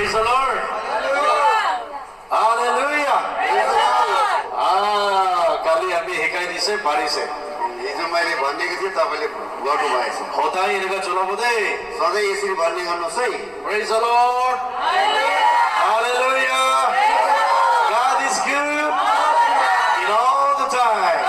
Praise the Lord. Hallelujah. कल हामी हिकाइदिसे बारिसे हिजो मैले भनेको थिएँ तपाईँले गर्नु भएछ होता इनका चुनाव होते सधैँ यसरी भन्ने गर्नुहोस् है Praise the Lord. Hallelujah. God is good in all the time.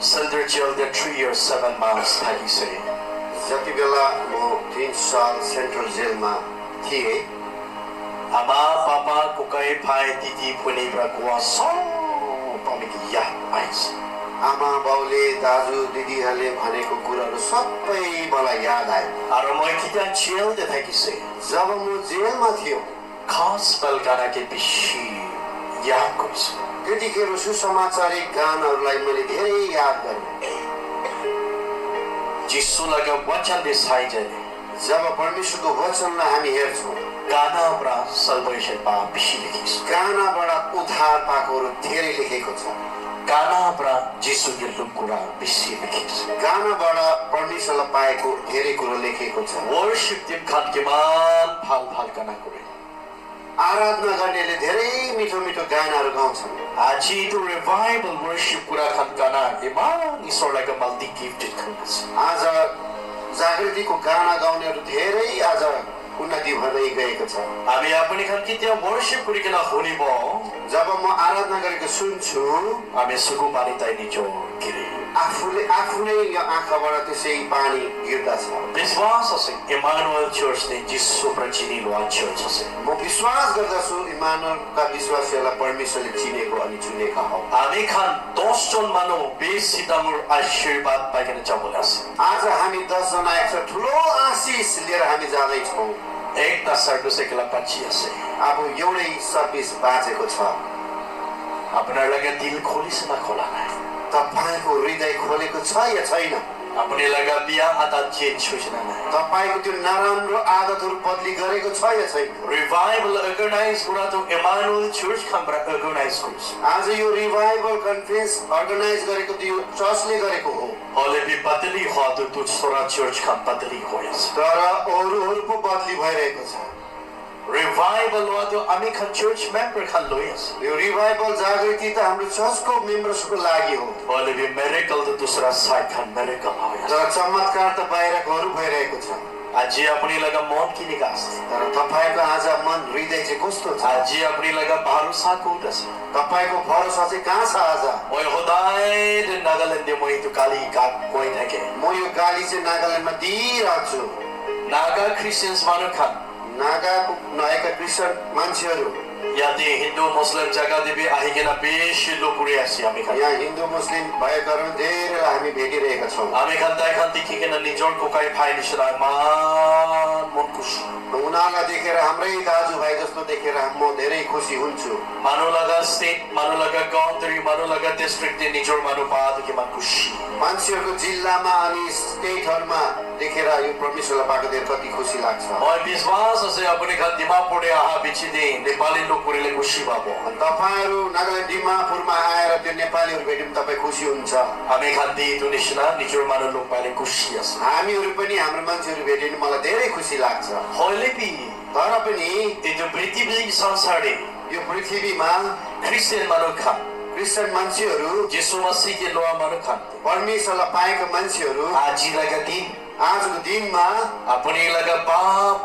Center jail there 3 years 7 months थाकिसके जति बेला म 3 साल सेन्ट्रल जेलमा थिएँ आमा पापा कुकै भाइ दिदी फुनेब्रा कुवा सबै याद आइस आमा बाउले दाजु दिदीहरूले भनेको कुराहरू सबै मलाई याद आयो आरो म किता जेल दे थाकिसे जब म जेलमा थियो खास बलकाना के पिछी याद गर्छु त्यतिखेर सुसमाचारिक गानहरूलाई मैले धेरै याद गरेँ जिसुलाई वचन देखाइ जाने जब परमेश्वरको वचनलाई हामी हेर्छौँ गानाबाट सल्भेसन पा पिछी लेखिस गानाबाट उद्धार पाएकोहरू धेरै लेखेको छ गानाबाट जिसुको लुकुरा पिछी लेखिस गानाबाट परमेश्वरलाई पाएको धेरै कुरो लेखेको छ वर्शिप टिम खान के मान फाल फाल गाना करे आराधना गर्नेले धेरै मिठो मिठो गानाहरू गाउँछन् Aji itu revival worship kurakan kana iman isorla ka multi gifted kanas. आज जागृतिको गाना गाउनेहरू धेरै आज उन्नति भदै गएको छ Ami apni kan kita worship kurikana honi bo. जब म आराधना गरेको सुन्छु Ami sugu panita ini jo kiri. आफूले यो आँखाबाट त्यसै पानी गिर्दछ विश्वास ase Emmanuel Church ne Jisu prachini luan church ase. म विश्वास गर्दछु इमानुएलका विश्वासीहरूलाई परमेश्वरले चिनेको अनि चुनेका हौ Ami kan 10 jon manu besi damur आशीर्वाद पाइकन जाबोला ase. आज हामी 10 जना एक ठुलो आशिष लिएर हामी जाँदैछौँ Ekta sardu se kala pachi ase. अब एउटै सर्भिस बाँचेको छ Apnar laga dil kholis na khola nai. तपाईँको हृदय खोलेको छ या छैन Apne laga biya ata change hoisna nai. तपाईँको त्यो नराम्रो आदतहरू बदली गरेको छ या छैन Revival organize kura to Emmanuel Church khambra organize kurus. आज यो रिभाइभल कन्फरेन्स अर्गनाइज गरेको त्यो चर्चले गरेको हो Ole bi patli ho to tu sora church kham patli hoyas. तर अरूहरू पो बदली भइरहेको छ Revival ho to ami khan church member khan loyas. यो रिभाइभल जागृति त हाम्रो चर्चको मेम्बर्सको लागि हो Ole bi miracle to dusra side khan miracle hoyas. तर चमत्कार त बाहिरकोहरू भइरहेको छ Aji apni laga mon ki nigas. तर तपाईँको आज मन हृदय चाहिँ कस्तो छ Aji apni laga bharosa ko utas. तपाईँको भरोसा चाहिँ कहाँ छ आज Moi hodai de Nagaland de moi to kali ka koi thake. म यो गाली चाहिँ नागाल्यान्डमा दिइरहेको छु Naga Christians manu khan. नागाको नआएका क्रिस्चियन मान्छेहरू Yati Hindu Muslim jaga debi ahigena beshi lokuri asi ami khan. यहाँ हिन्दू मुस्लिम भएकाहरू धेरैलाई हामी भेटिरहेका छौँ Ami khan dai khan tikikena nijor ko kai phai nishra man mon kush. उनीहरूलाई देखेर हाम्रै दाजुभाइ जस्तो देखेर म धेरै खुसी हुन्छु Manu laga state, manu laga country, manu laga district de nijor manu paatu ki man kushi. मान्छेहरूको जिल्लामा अनि स्टेटहरूमा देखेर यो परमेश्वरलाई पाएको धेरै कति खुसी लाग्छ Moi biswas ase apni khan Dimapur de aha bichi de Nepali lokuri le kushi babo. तपाईँहरू नागाल्यान्ड दिमापुरमा आएर त्यो नेपालीहरू भेट्यो भने तपाईँ खुसी हुन्छ Ami khan di tu nishna nijor manu lok pale kushi as. हामीहरू पनि हाम्रो मान्छेहरू भेट्यो भने मलाई धेरै खुसी लाग्छ Holy pi तर पनि itu prithvi sansare यो पृथ्वीमा Christian manu khan. क्रिस्चियन मान्छेहरू Jisu Masih ke loa manu khan. परमेश्वरलाई पाएका मान्छेहरू Aji laga din आजको दिनमा apni laga paap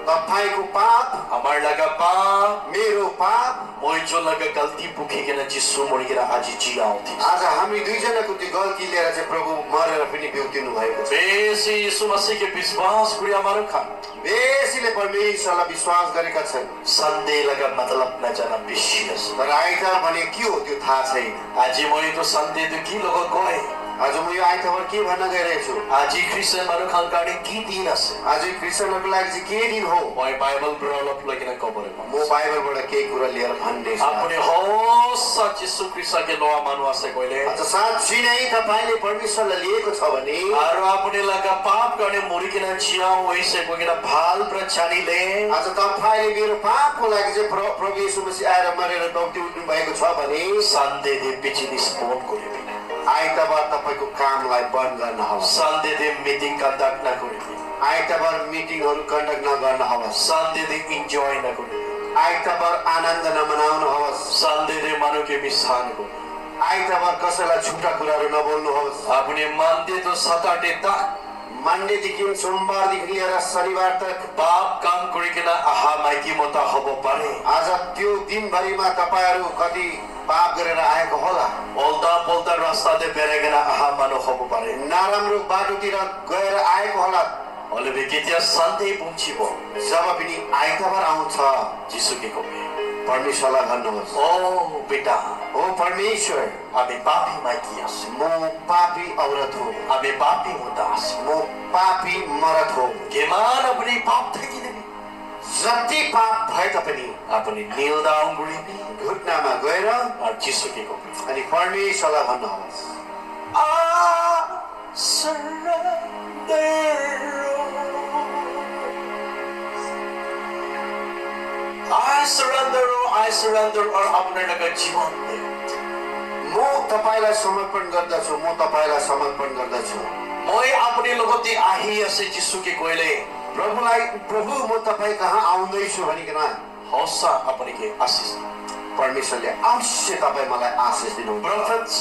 तपाईँको पाप amar laga paap मेरो पाप moi jo laga galti pukhikena Jisu morikena aji ji authi. आज हामी दुईजनाको त्यो गल्ती लिएर चाहिँ प्रभु मरेर पनि बिउतिनु भएको छ Besi Jisu Masih ke biswas kuri amaru khan. बेसीले परमेश्वरलाई विश्वास गरेका छन् Sunday laga matlab na jana bishiyas. तर आइतबार भने के हो त्यो थाहा छैन Aji moi to Sunday to ki logo koi. आज म यो आइतबार के भन्न गइरहेको छु Aji Christian manu khan kani ki din ase. आज यो क्रिस्चियनहरूको लागि चाहिँ के दिन हो Moi Bible brolop lagina kobore. म बाइबलबाट केही कुरा लिएर भन्दैछु Apni hosa Jisu Krista ke loa manu ase koile. आज साँच्चै नै तपाईँले परमेश्वरलाई लिएको छ भने Aru apni laga paap गर्ने morikena chia oise koikena bhal prachani le. आज तपाईँले मेरो पापको लागि चाहिँ प्रभु येशू मसीह आएर मरेर डौटी उठ्नु भएको छ भने Sunday de bijili spawn koribi. आइतबार तपाईँको कामलाई बन्द गर्न हवस् Sunday de meeting conduct na koribi. आइतबार मिटिङहरू कन्डक्ट नगर्न हवस् Sunday de enjoy na koribi. आइतबार आनन्द नमनाउनु हवस् Sunday de manu ke misan ko. आइतबार कसैलाई झुटा कुराहरू नबोल्नु हवस् Apni mande to Saturday tak मन्डेदेखि सोमबारदेखि लिएर शनिबार तक पाप काम गरिकन आहा माइकी मता हबो पारे. आज त्यो दिनभरिमा तपाईँहरू कति पाप गरेर आएको होला Olta polta rasta de beregena आहा मानो हबो पारे. नराम्रो बाटोतिर गएर आएको होला Ole begitia Sunday punchibo. जब पनि आइतबार आउँछ Jisu ke kope. परमेश्वरलाई भन्नुहोस् Oh beta. ओ परमेश्वर Ami papi maiki ase. म पापी औरत हो Ami papi muta ase. म पापी मरद हो Keman apni paap thaki debi. जति पाप भए तापनि Apni kneel down गरिbi. घुट्नामा गएर Ar Jisu ke kope. अनि परमेश्वरलाई भन्नुहोस् I surrender. I surrender और अपने लगा जीवन दे. म तपाईलाई समर्पण गर्दछु म तपाईलाई समर्पण गर्दछु मैं अपने लोगों ते आही ऐसे जिसु के कोयले. प्रभु म तपाईँ कहाँ आउँदैछु भनिकन हौसला अपने के आशीष परमेश्वरले अवश्य तपाईँ मलाई आशिष दिनुहुन्छ। प्रोफेट्स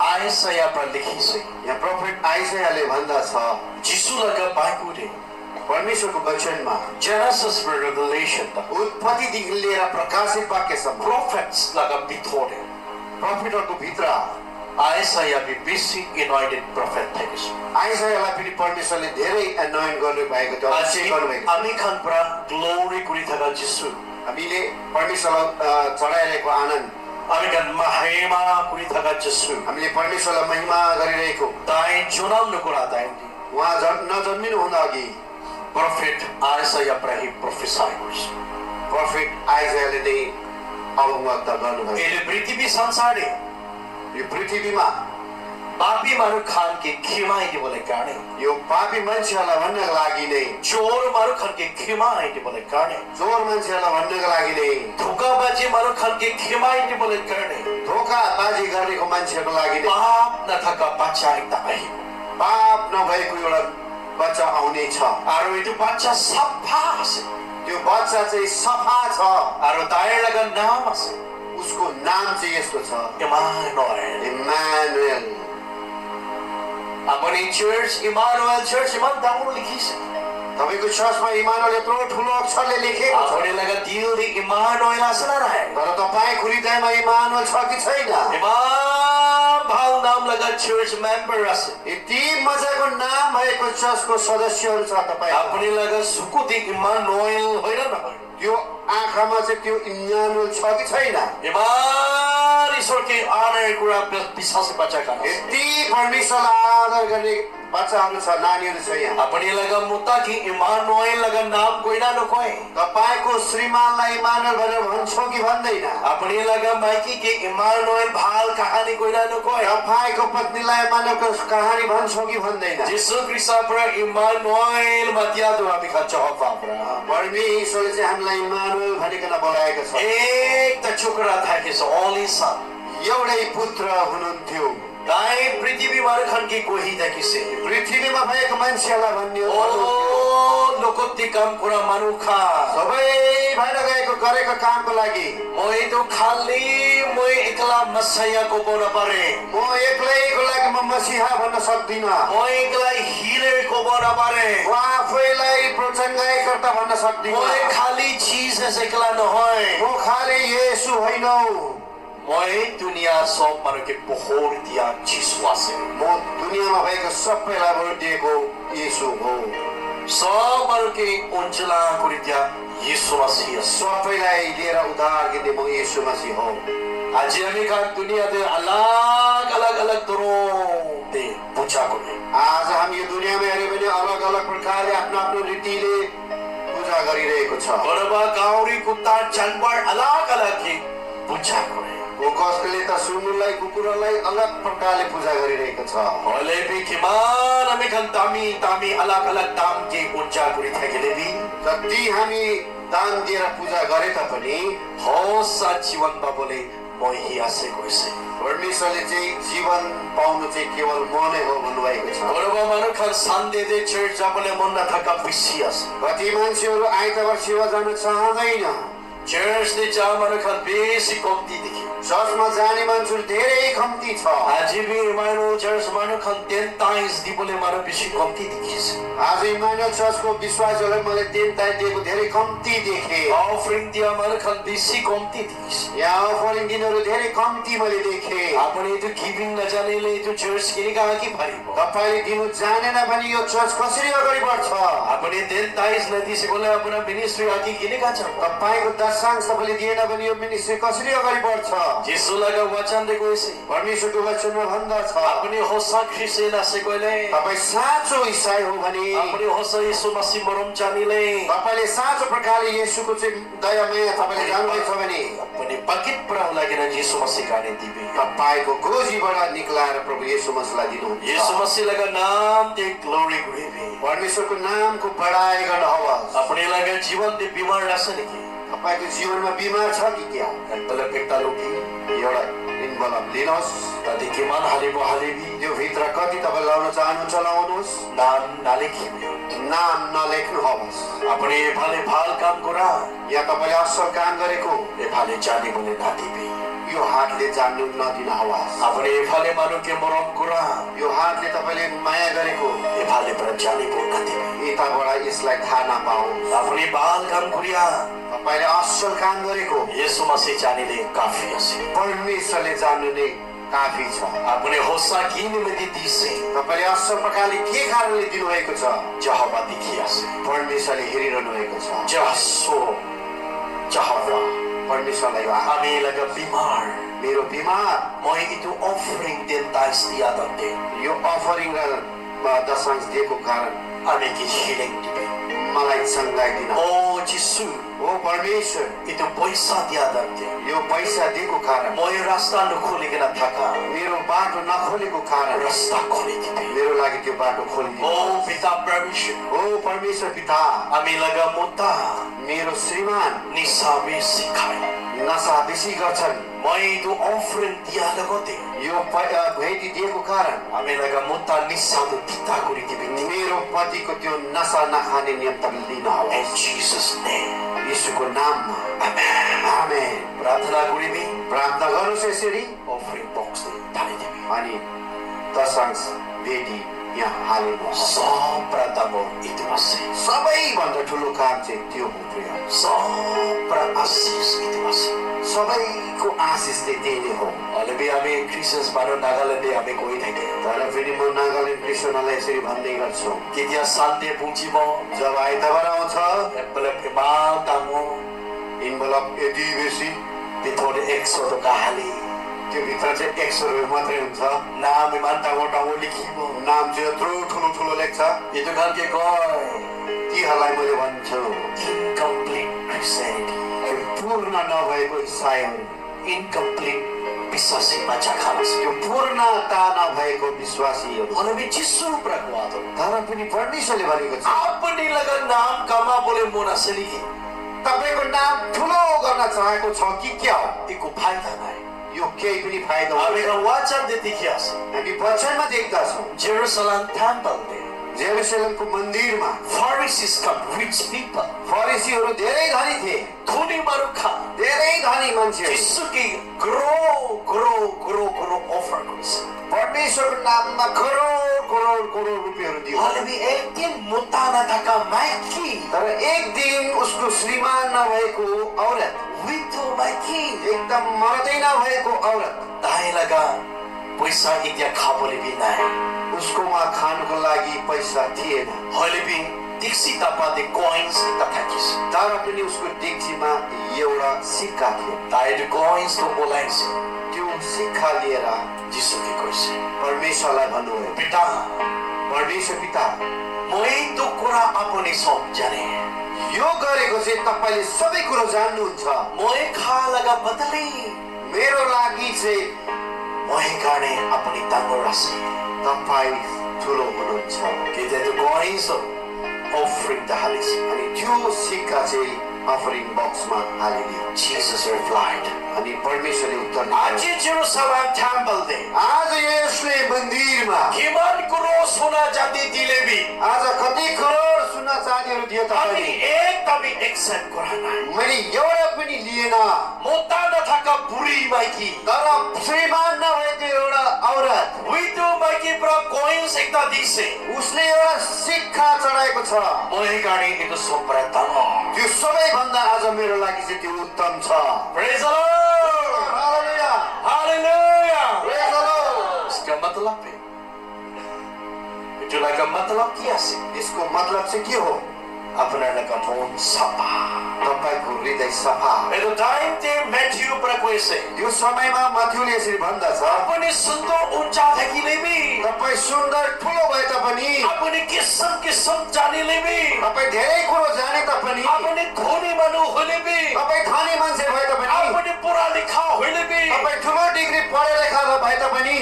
आयसाया पर लिखी से यहाँ प्रोफेट आइसायाले भन्दछ जिसु लगा बाइकुरे परमेश्वरको वचनमा जेनेसिस पर रेवलेशन तक उत्पत्तिदेखि लिएर प्रकाशित वाक्यसम्म प्रोफेट्स लगा बिथोरे प्रोफेटहरूको भित्र आयसाया भी बेसिक इनवाइटेड प्रोफेट थे आइसायालाई पनि परमेश्वरले धेरै एनोइन्ट गर्नु भएको थियो, अभिषेक गर्नुभएको थियो। आमी खान पर ग्लोरी कुरी था जिसु हामीले परमेश्वरलाई चढाइरहेको आनन्द, आमी खान महिमा कुरी था जिसु हामीले परमेश्वरलाई महिमा गरिरहेको ताई चुनाव नकुरा ताई उहाँ नजन्मिनु हुँदा अघि प्रोफेट आयसाया पर ही प्रोफेसाइज प्रोफेट आइसायाले नै अवगत गर्नुभयो। एले पृथ्वी संसारे यो पृथ्वीमा पापी मानु खान के खिमाई के बोले काने यो पापी मान्छेहरूलाई भन्नको लागि नै, चोर मानु खान के खिमाई के बोले काने चोर मान्छेहरूलाई भन्नको लागि नै, धोखाबाजी मानु खान के खिमाई के बोले काने धोकाबाजी गरेको मान्छेहरूको लागि नै, पाप न थका बच्चा एक आई पाप नभएको एउटा बच्चा आउने छ। आरो itu बच्चा सफा से त्यो बच्चा चाहिँ सफा छ। आरो दायर लगा नाम से उसको नाम चाहिँ यस्तो छ, इमानुएल इमानुएल। अपनी चर्च इमानुएल चर्च इमान दाउन लिखी से तपाईको चर्चमा इमानुएल यत्रो ठुलो अक्षरले लेखेको छ। अपने लगा दिल दे इमानुएल आसना रहे तर तपाईँ हृदयमा इमानुएल छ कि छैन? इमान भाव नाम लगा चर्च मेंबर असे यति मजाको नाम भएको चर्चको सदस्यहरू छ तपाईँ। अपने लगा सुकु दे इमानुएल होइन न त्यो आँखामा चाहिँ त्यो इमानुएल छ कि छैन? इमान ईश्वर के आनर कुरा पिछा से बचा करना यति परमेश्वरलाई आदर गर्ने बच्चाहरू छ, नानीहरू छ यहाँ। अपने लगा मुता की इमानुएल लगा नाम कोई ना नो कोई तपाईँको श्रीमानलाई इमानुएल भनेर भन्छौ कि भन्दैन? अपने लगा माइकी के इमानुएल भाल कहानी कोई ना नो कोई तपाईँको पत्नीलाई इमानुएलको कहानी भन्छौ कि भन्दैन? जिसु क्रिस्ता पर इमानुएल मतिया तो हामी खा चौक पापरा परमेश्वरले चाहिँ हामीलाई इमानुएल भनिकन बोलाएको छ। एक त छोकरा था कि ओन्ली सन एउटै पुत्र हुनुहुन्थ्यो। दाई पृथ्वी मार खन की कोही देखि से पृथ्वीमा भएको मान्छेलाई भन्ने ओ लोकति काम कुरा मनुखा सबै भएर गएको गरेको कामको लागि मोय तो खाली मोय एकला मसैया को बोल परे म एक्लैको लागि म मसीहा भन्न सक्दिन। मोय एकला हीरे को बोल परे म आफैलाई प्रचङ्गाइकर्ता भन्न सक्दिन। मोय खाली चीज है एकला न होय म खाली येशू होइन, मोय दुनिया सब मर के पोहोर दिया जिसवा से म दुनियाँमा भएको सबैलाई भोट दिएको येशू हो। सब मर के उन्चला कुरी दिया यीशु मसीह सबैलाई लिएर उद्धार गर्ने म येशू मसीह हो। आज हामी का दुनिया दे अलग अलग तरह दे पूजा करे आज हामी यो दुनियाँमा हेर्यो भने अलग अलग प्रकारले आफ्नो आफ्नो रीतिले पूजा गरिरहेको छ। बरबा गाउरी कुत्ता जानवर अलग की पूजा करे को कसले त सुँगुरलाई कुकुरलाई अलग प्रकारले पूजा गरिरहेको छ। होले भी किमान हामी खन तामी अलग दाम के पूजा करि थकेले भी जति हामी दान दिएर पूजा गरे तापनि हो सा जीवन बाबुले मोही आसे कोइसे परमेश्वरले चाहिँ जीवन पाउनु चाहिँ केवल म नै हो भन्नुभएको छ। बरबा मानु खन सन्डे दे चर्च जाबले मन न थका बिसियास कति मान्छेहरू आइतबार सेवा जान चाहँदैन। चर्च दे जा मानु खन बेसी कम्ती देखि चर्चमा जाने मान्छेहरू धेरै कम्ती छ। आज भी इमानुएल चर्च मानु खन 10 टाइम्स दिबोले मानु बेसी कम्ती देखिस। आज इमानुएल चर्चको विश्वासहरूलाई मैले 10 टाइम दिएको धेरै कम्ती देखे। ऑफरिंग दिया मानु खन बेसी कम्ती देखिस। यहाँ अफरिङ दिनहरू धेरै कम्ती मैले देखे। आपने तो गिविंग न जानेले तो चर्च किन कहा कि भारी तपाईले दिनु जानेन भने यो चर्च कसरी अगाडि बढ्छ? आपने 10 टाइम्स नदी से बोले अपना मिनिस्ट्री आगे किन कहा छ तपाईको दशांश तपाईले दिएन भने यो मिनिस्ट्री कसरी अगाडि बढ्छ? जिसु लगा वचन देखो ऐसे परमेश्वरको वचनमा भन्दछ अपने होसा ख्रिस्टेन से कोले तपाई साँचो ईसाई हो भने अपने होसा यीशु मसीह मरम जानिले तपाईले साँचो प्रकारले येशूको चाहिँ दयामय तपाईले जान्नुहुन्छ भने अपने पकिट पर लागेन यीशु मसीह का ने दिबे तपाईको गोजीबाट निक्लाएर प्रभु येशू मसीहलाई दिनुहुन्छ। यीशु मसीह लगा नाम दे ग्लोरी ग्रेवी परमेश्वरको नामको बढाइ गर्न हवस्। अपने लगा जीवन दे बीमार रासन की तपाईको जीवनमा बिमार छ कि क्या? तले पेटा लोकी एउटा इन्भलभ लिनुहोस्। तदि के मन हाले भी त्यो भित्र कति तपाईँ लाउन चाहनुहुन्छ लाउनुहोस्। नाम नाले की नाम नलेख्नुहोस्। Apuni ephale bhal kam kura. या तपाईँले असल काम गरेको Ephale jani bole natibi. यो हातले जान्नु नदिनुहोस्। Apuni ephale manu ke morom kura. यो हातले तपाईँले माया गरेको Ephale pra jani bole natibi. यताबाट यसलाई थाहा नपाओस्। Apuni bhal kam kuria. तपाईँले असल काम गरेको Yesu Masih jani le kafi ase. परमेश्वरले जान्नु नै काफी छ। Apuni hosa kini medi dise. तपाईँले असल प्रकारले के कारणले दिनुभएको छ Jahaba dikhi ase. परमेश्वरले हेरिरहनु भएको छ। Jahso. Jahava. परमेश्वरलाई वाह। Ami laga bimar. मेरो बिमार Moi itu offering den tais diadante. यो अफरिङ र दशांश दिएको कारण Ami ki healing dibe. मलाई चङ्गाइ दिन। Oh Jisu. ओ परमेश्वर Itu paisa diadante. यो पैसा दिएको कारण Moi rasta nu kholigena thaka. मेरो बाटो नखोलेको कारण Rasta kholi dibe. मेरो लागि त्यो बाटो खोलिदिनु। Oh Pita permission. ओ परमेश्वर पिता Ami laga muta. मेरो श्रीमान Nisabe sikhai. नशा बेसी गर्छन्। Moi itu offering diadagote. यो भेटी दिएको कारण Ami laga muta nisadu tita kuri dibe. मेरो पतिको त्यो नशा नखाने नियम तपाईँले In दिनुहोस्। Jesus name. यीशुको नाममा Amen. आमेन। प्रार्थना गरिबी. प्रार्थना गर्नुहोस् यसरी Offering box le thali dibe. अनि दशांश भेटी यहाँ हालिनुहोस्। Sapratamo itu ase. सबैभन्दा ठुलो काम चाहिँ त्यो हो प्रिय। Sapra asis itu ase. सबैको आशिष चाहिँ त्यही नै हो। Alebe ami Christians baro Nagaland ami koi thake. तर फेरि म नागाल्यान्ड क्रिस्चियनलाई यसरी भन्दै गर्छु Kitia sante punchimo. जब आइतबार आउँछ Epele pemal tamu. इन्भलप यति बेसी Pitode exo to kahali. त्यो भित्र चाहिँ 100 रुपियाँ मात्रै हुन्छ। Naam iman tango tango likhibo. नाम चाहिँ यत्रो ठुलो ठुलो लेख्छ। Itu kan ke koi. तीहरूलाई मैले भन्छु Incomplete Christianity. त्यो पूर्ण नभएको इसाईहरू Incomplete bisasi baca khalas. त्यो पूर्णता नभएको विश्वासीहरू Alebe Jisu prakwado. तर पनि परमेश्वरले भनेको छ Apni laga naam kama bole mona seligi. तपाईँको नाम ठुलो गर्न चाहेको छ कि क्या हो Iku phaida nai. यो केही पनि फाइदा Ami हुँदैन। ka wajan de dikhias. हामी वचनमा देख्दछौँ Jerusalem temple de. जेरुसलेमको मन्दिरमा Pharisees come, rich people. फरिसीहरू धेरै धनी थिए। Dhuni marukha. धेरै धनी मान्छे Jisu ki grow offer kurs. परमेश्वरको नाममा करोड करोड करोड रुपियाँहरू दियो। Alebe ekdin mutana thaka maiki. तर एक दिन उसको श्रीमान नभएको औरत Widow maiki. एकदम मर्दै नभएको औरत Dai laga paisa idya khabole bi nai. उसकोमा खानको लागि पैसा थिएन। Holebi dixi tapa de coins ta thakis. तर पनि उसको डेक्चीमा एउटा सिक्का थियो। Dai de coins to bolains. त्यो सिक्का लिएर Jisu ki koise. परमेश्वरलाई भन्नुभयो Pita, परमेश्वर पिता moi to kura apni samjhane. यो गरेको चाहिँ तपाईँले सबै कुरो जान्नुहुन्छ। Moi kha laga badali. मेरो लागि चाहिँ Moi kane apni tango rasi. तपाईँ ठुलो हुनुहुन्छ। Kite to coins offering the halis. अनि त्यो सिक्का चाहिँ अफरिङ बक्समा हालिदियो। Jesus replied. अनि परमेश्वरले उत्तर दियो Aji Jerusalem temple de. आज यसले मन्दिरमा Kiman kuro sona jati dilebi. आज कति करोड सुना चाँदीहरू दियो Ami तपाईँले। ek tabi accept kurana. मैले एउटा पनि लिएन। Mota na thaka buri maiki. तर श्रीमान नभएको एउटा औरत Widow maiki pra coins ekta dise. उसले एउटा सिक्का चढाएको छ। Moi kane itu sopra tamo. त्यो सबैभन्दा आज मेरो लागि चाहिँ त्यो उत्तम छ। Praise the Lord. Hallelujah, Hallelujah. Praise the lord. इसका मतलब है जो लगा मतलब क्या से यसको मतलब चाहिँ के हो? अपना लगा मन सपा तपाईँको हृदय सफा। तो टाइम ते मैथ्यू पर कोई से त्यो समयमा मथ्युले यसरी भन्दछ अपने सुंदर ऊंचा थकीले भी तपाईँ सुन्दर ठुलो भए तापनि अपने किस्म जाने ले भी तपाईँ धेरै कुरो जाने तापनि अपने धोनी मनु होले भी तपाईँ धनी मान्छे भए तापनि अपने पूरा लिखा होले भी तपाईँ ठुलो डिग्री पढे लेखा भए तापनि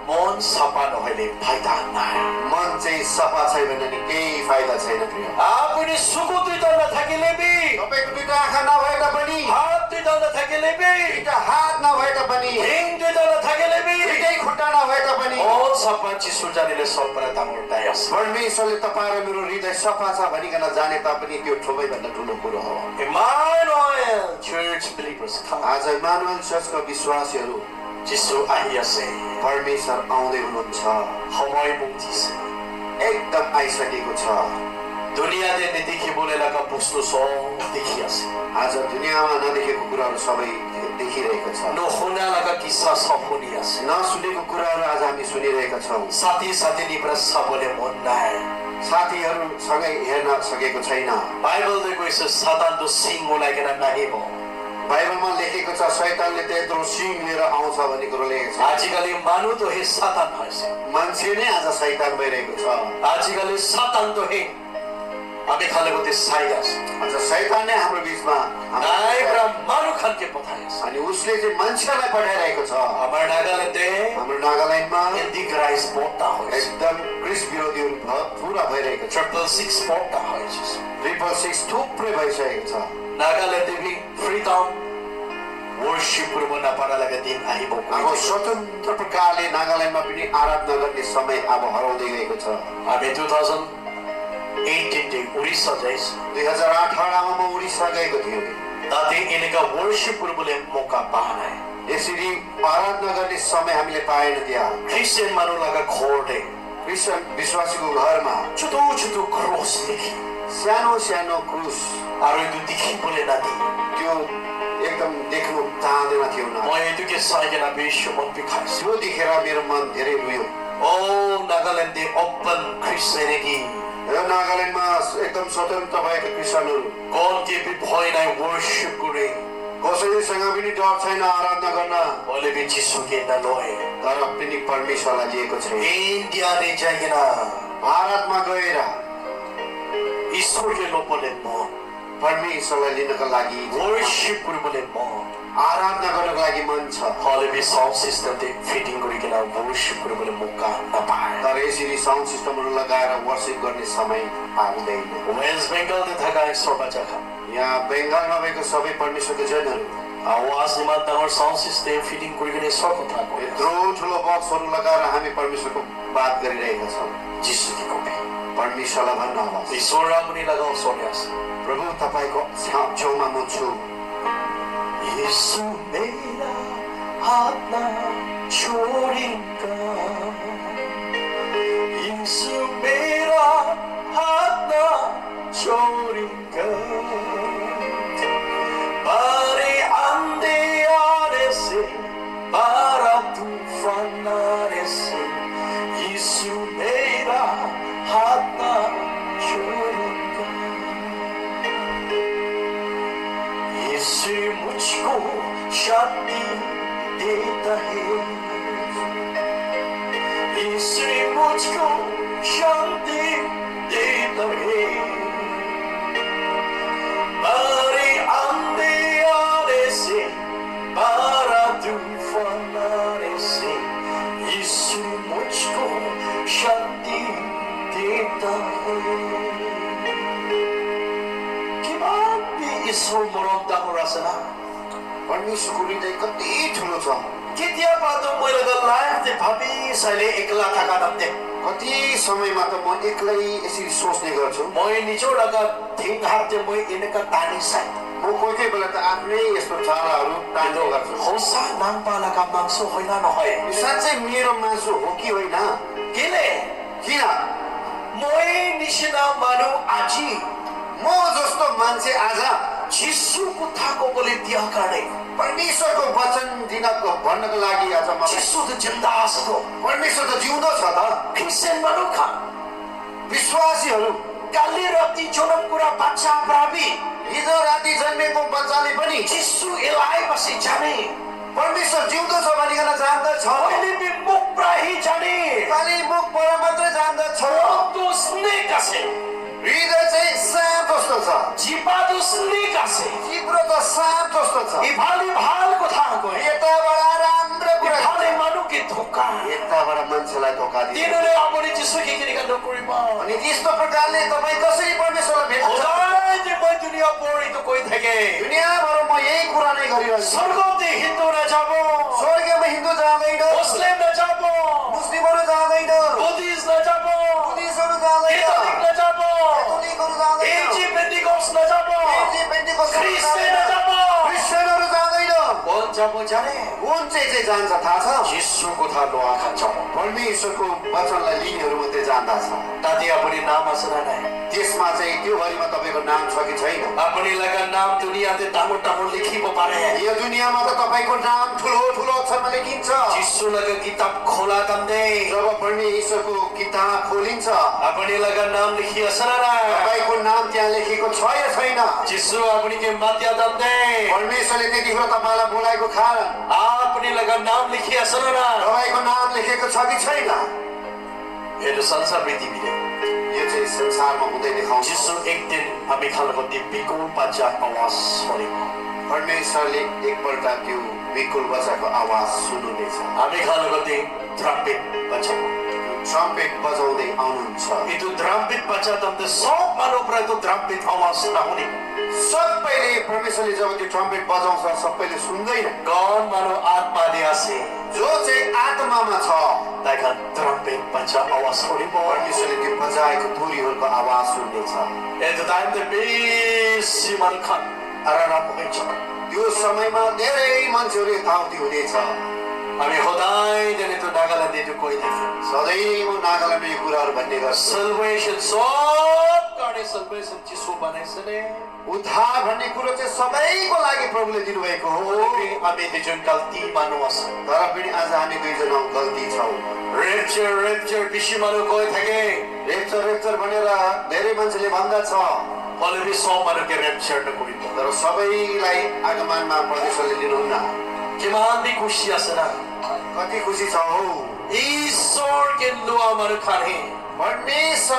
मन सपा नहोले फाइदा नाही मन चाहिँ सफा छैन भने केही फाइदा छैन प्रिय। अपने सुकुतुई त नथकिले भी तपाईको दुईटा आँखा नभए तापनि हात दुई त दुईटा नथाकेलेबे दुईटा हात नभए तापनि हिङ दुईटा नथाकेलेबे दुईटै खुट्टा नभए तापनि all sapa चिसुजानिले सबरा तामर दायस परमेश्वरले तपाईँ र मेरो हृदय सफा छ भनिकन जाने तापनि त्यो ठुलोभन्दा ठुलो कुरो हो। Emmanuel church believers come आज इमानुएल चर्चका विश्वासीहरू चिसु आइयासे परमेश्वर आउँदै हुनुहुन्छ, समय मुक्ति से एकदम आइसकेको छ। दुनियाले नदेखि बोलेलाका पुस्तु सब देखियासे आज दुनियाँमा नदेखेको कुराहरू सबै देखिरहेको छ। नहुनालाका किस्सा सब हुनियासे नसुनेको कुराहरू आज हामी सुनिरहेका छौँ। साथी साथी निब्रा सबले मन नाय साथीहरूसँगै हेर्न सकेको छैन। बाइबल देखो इस सातान तो सिंह बोलाइकन नागेबो बाइबलमा लेखेको छ शैतानले त्यत्रो सिंह लिएर आउँछ भन्ने कुरो लेखेको छ। आजकल मानु तो हे सातान हसे मान्छे नै आज शैतान भइरहेको छ। आजकल सातान तो हे अबे खालेको त्यो साइयास आज शैतान नै हाम्रो बीचमा नाइब्रा मानु खानके पठायस अनि उसले चाहिँ मान्छेलाई पठाइरहेको छ। हाम्रो नागाल्यान्डे हाम्रो नागाल्यान्डमा हिन्दी क्राइस बोट्टा हो एकदम क्रिस विरोधीहरू पुरा भइरहेको छ। 666 बोट्टा हो 666 थुप्रै भइसकेको छ। नागाल्यान्डे भी फ्रीडम वर्शिप गुरुमना पारालाका दिन आइबोको अब स्वतन्त्र प्रकारले नागाल्यान्डमा पनि आराधना गर्ने समय अब हराउँदै गएको छ। हामी 2018 उडिसा जाइस 2018 मा उडिसा गएको थियो। ताते इनका वर्शिप गुरुले मौका पाए यसरी आराधना गर्ने समय हामीले पाएन। त्यहाँ क्रिस्चियन मानुलाका खोर्डे क्रिस्चियन विश्वासीको घरमा छुटो छुटो क्रॉस देखि सानो सानो क्रुस आरो दु देखि बोले नाति त्यो एकदम देख्नु चाहँदैन थियो न। म यतिकै साइकना विश्व मन पिखाइस त्यो देखेर मेरो मन धेरै रुयो। ओ नागाल्यान्डे ओपन क्रिस्चियनिटी यो नागाल्यान्डमा एकदम स्वतन्त्र भएका क्रिस्चियनहरू कौन के भी भय नै वर्शिप गरे कसैसँग पनि डर छैन आराधना गर्न। बोले भी जिसु के न लोए तर पनि परमेश्वरलाई लिएको छ। इंडिया ने जाइकन भारतमा गएर ईश्वरले लोपले म परमेश्वरलाई लिनका लागि वर्शिप गुरुले म आराधना गर्नको लागि मन छ। हले भी साउन्ड सिस्टम ते फिटिङ गरिकन वर्शिप गुरुले मौका नपाए तर यसरी साउन्ड सिस्टमहरू लगाएर वर्शिप गर्ने समय पाउँदैन। वेस्ट बेंगल ने थका सोपा जखा यहाँ बेङ्गालमा भएको सबै परमेश्वरको जनहरू आवाज निमा तमर साउन्ड सिस्टम फिटिङ गरिकन सको थाको यत्रो ठुलो बक्सहरू लगाएर हामी परमेश्वरको बात गरिरहेका छौँ। जिसु की कपी परमेश्वरलाई भन्नुहोस्, ईश्वर पनि लगाउ सोन्यास प्रभु तपाईँको छेउमा म छु। यीशु मेरा हात न छोडिन्का यीशु मेरा हात न छोडिन्का बारे आंधे आने से बारा तूफान आने से यीशु मेरा हाथ ना छोड़ेगा यीशु मुझको शांति देता है यीशु मुझको शांति देता है बारे आंधे आने से बारा तूफान आने से यीशु मुझको शांति देता है किमान भी ईश्वर मरमता हो रसना परमेश्वरको हृदय कति ठुलो छ। कितिया बातो मैले त लाइफ ते भाबी सले एकला थाका दते कति समयमा त म एक्लै यसरी सोच्ने गर्छु। म निचोडका थिङ हाते म इनका तानी साइ म कोही कोही बेला त आफ्नै यस्तो चालाहरू तान्ने गर्छु। होसा नाङपालाका मांसो होइन नहय यो साँच्चै मेरो मासु हो कि होइन? केले किन मोय निशिना मानु आजी म जस्तो मान्छे आज जिसुको थाको बोले दिया काडे परमेश्वरको वचन दिनको भन्नको लागि आज मलाई जिसु त जिन्दा आसो परमेश्वर त जिउँदो छ त। क्रिस्चियन मनुखा विश्वासीहरू काली राति जनम कुरा बच्चा प्राबी हिजो राति जन्मेको बच्चाले पनि जिसु एलाई बसी जाने परमेश्वर जिउँदो छ भनिकन जान्दछ। अहिले भी मुख प्राही जाने खालि मुखबाट मात्रै जान्दछ। तो स्नेक आसे हृदय चाहिँ साँप जस्तो छ। जिपा तो स्नेक आसे जिब्रो त साँप जस्तो छ। इभाले भालको थाको यताबाट राम्रो कुरा इभाले मानु के धोका यताबाट मान्छेलाई धोका दिन्छ। तिनीहरूले अपनी जिसु के किनेका नोकरीमा अनि त्यस्तो प्रकारले तपाईँ कसरी परमेश्वरलाई भेट्नुहुन्छ? खुदाले जे म दुनिया पढी त कोही थके दुनियाँभर म यही कुरा नै गरिरहन्छ स्वर्गौती हिन्दू नजाबो स्वर्गमा हिन्दू जाँदैन मुस्लिम नजाबो मुस्लिमहरू जाँदैन बुद्धिस्ट नजाबो बुद्धिस्टहरू जाँदैन कैथोलिक नजाबो क्याथोलिकहरू जाँदैन एजी पेन्टिकोस्ट नजाबो ख्रिस्टियन नजाबो क्रिस्चियनहरू जाँदैन कोन जाबो जाने कुन चाहिँ जान्छ थाहा छ जिसुको थालो आँखा जाबो परमेश्वरको वचनलाई लिनेहरू मात्रै जान्दछ ताती अपनी नाम असना नै त्यसमा चाहिँ त्यो भरिमा तपाईँको नाम छ कि छैन अपनी लगा नाम दुनिया ते टामो टामो लिखिबो पारे यो दुनियाँमा त तपाईँको नाम ठुलो ठुलो अक्षरमा लेखिन्छ जिसु लगा किताब खोला तम्दे जब परमेश्वरको किताब खोलिन्छ अपनी लगा नाम लिखी असना ना तपाईँको नाम त्यहाँ लेखेको छ या छैन जिसु अपनी के मात्या तम्दे परमेश्वरले त्यतिखेर तपाईँलाई बोलाएको कारण अपनी लगा नाम लिखी असना ना तपाईँको नाम लेखेको छ कि छैन ये तो संसार पृथ्वी है यो चाहिँ संसारमा हुँदै देखाउँछ जिसु एक दिन हामी खालको त्यो बिकुल बाजा आवाज सुनेको परमेश्वरले एकपल्ट त्यो विकुल बजाको आवाज सुन्नुहुनेछ हामी खालको त्यो ट्रम्पेट बजा ट्रम्पेट बजाउँदै आउनुहुन्छ itu trumpet baca तम्दे सब मानव प्राय तो trumpet आवाज नहुने सबैले परमेश्वरले जब त्यो ट्रम्पेट बजाउँछ सबैले सुन्दैन कौन मानव आत्मा दिया से जो चाहिँ आत्मामा छ ताकि trumpet baca आवाज होने परमेश्वरले त्यो बजाएको तुरीहरूको आवाज सुन्नेछ itu time te besi mankan arana punya त्यो समयमा धेरै मान्छेहरू यताउति हुनेछ हामी खुदाई देने तो नागाल्यान्ड itu कोही देखे सधैँ म नागाल्यान्डमा यो कुराहरू भन्ने गर्छु salvation सब गर्ने salvation जिसु बनाइछ ने उद्धार भन्ने कुरो चाहिँ सबैको लागि प्रभुले दिनुभएको हो हामी त्यो जुन गल्ती मान्नुहोस् तर पनि आज हामी दुईजना गल्ती छौँ रेप्चर बेसी मानव कोही থাকে रेप्चर भनेर धेरै मान्छेले भन्दछ अलरेडी सब मानवके रेप्चर नकोही तर सबैलाई आगमनमा परमेश्वरले लिनुहुन्न किमान भी खुशी असना कति खुसी छ हौ ईश्वर के दुआ मानव खाने परमेश्वर